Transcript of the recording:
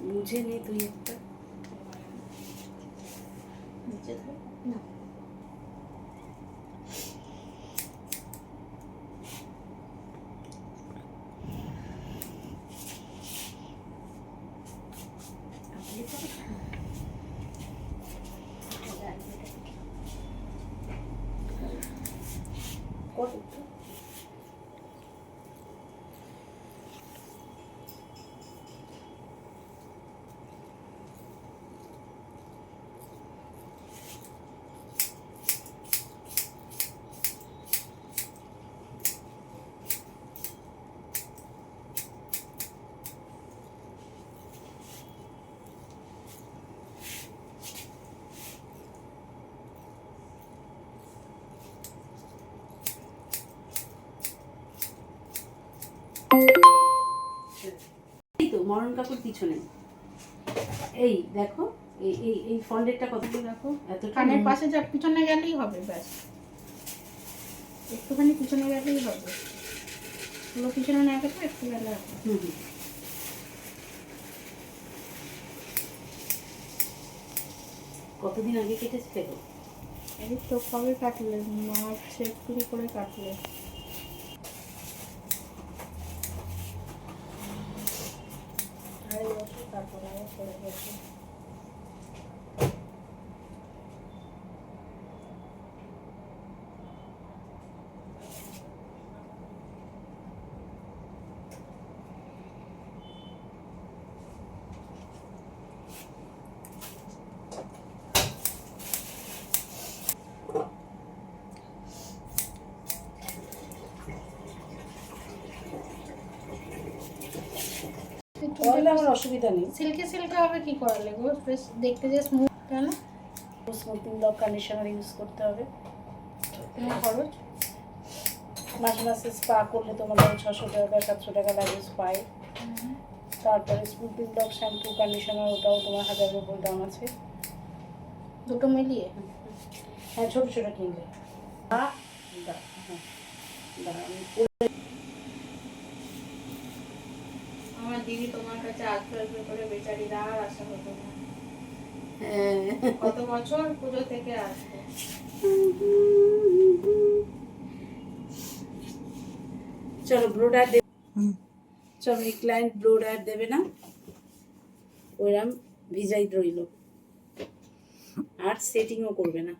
বুঝে নে তুই একটা নিচে থাক না কত এই তো মরণ কাকুর পিছনে এই দেখো এই এই এই ফন্ডেরটা কত করে রাখো এত কানের পাশে যা পিছনে গেলেই হবে ব্যাস একটুখানি পিছনে গেলেই হবে পুরো পিছনে না গেলে একটু গেলে হবে কতদিন আগে কেটেছিলে গো এই তো কবে কাটলে মার্চ এপ্রিল করে কাটলে আড়াই বছর তারপর আবার চলে গেছে তাহলে আমার অসুবিধা নেই সিল্কে সিল্কে হবে কি করালে গো বেশ দেখতে যে স্মুথ কেন স্মুথিং ব্লক কন্ডিশনার ইউজ করতে হবে কোনো খরচ মাঝে মাসে স্পা করলে তোমার 600 টাকা 700 টাকা লাগে স্পায় তারপরে স্মুথিং ব্লক শ্যাম্পু কন্ডিশনার ওটাও তোমার 1000-এর উপর দাম আছে দুটো মিলিয়ে হ্যাঁ ছোটো ছোটো কিনলে আমার দিদি তোমার কাছে আসবে আসবে করে বেচারিরা আর আসা হতো না কত বছর পুজো থেকে আসবে চলো ব্রোডার দেবে চলো এই ক্লায়েন্ট ব্রোডার দেবে না ওইরকম ভিজাই রইল আর সেটিংও করবে না